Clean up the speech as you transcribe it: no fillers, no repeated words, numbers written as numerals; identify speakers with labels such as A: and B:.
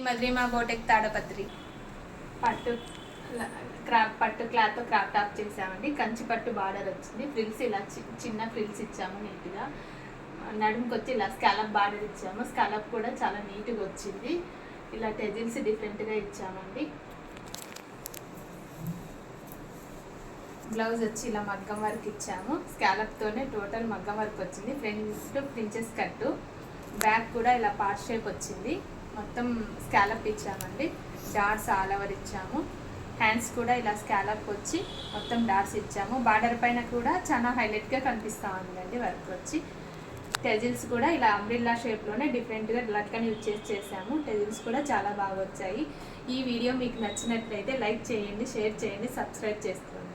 A: మద్రిమా బోటెక్ తాడపత్రి పట్టు పట్టు cloth crop top చేసామండి. కంచి పట్టు బార్డర్ వచ్చింది. ఫ్రిల్స్ ఇలా చిన్న ఫ్రిల్స్ ఇచ్చాము నీట్గా. నడుముకి వచ్చి ఇలా స్కాలప్ బార్డర్ ఇచ్చాము. స్కాలప్ కూడా చాలా నీట్గా వచ్చింది. ఇలా టెజిల్స్ డిఫరెంట్గా ఇచ్చామండి. బ్లౌజ్ వచ్చి ఇలా మగ్గం వర్క్ ఇచ్చాము. స్కాలప్తోనే టోటల్ మగ్గం వర్క్ వచ్చింది. ఫ్రంట్ ప్రిన్సెస్ కట్టు, బ్యాక్ కూడా ఇలా పార్ట్ షేప్ వచ్చింది. మొత్తం స్కాలప్ ఇచ్చామండి. డాట్స్ ఆల్ ఓవర్ ఇచ్చాము. హ్యాండ్స్ కూడా ఇలా స్కాలప్ వచ్చి మొత్తం డాట్స్ ఇచ్చాము. బార్డర్ పైన కూడా చాలా హైలైట్గా కనిపిస్తూ ఉందండి వర్క్ వచ్చి. టెజిల్స్ కూడా ఇలా అంబ్రిల్లా షేప్లోనే డిఫరెంట్గా లట్కని యూజ్ చేసాము. టెజిల్స్ కూడా చాలా బాగా వచ్చాయి. ఈ వీడియో మీకు నచ్చినట్లయితే లైక్ చేయండి, షేర్ చేయండి, సబ్స్క్రైబ్ చేసుకోండి.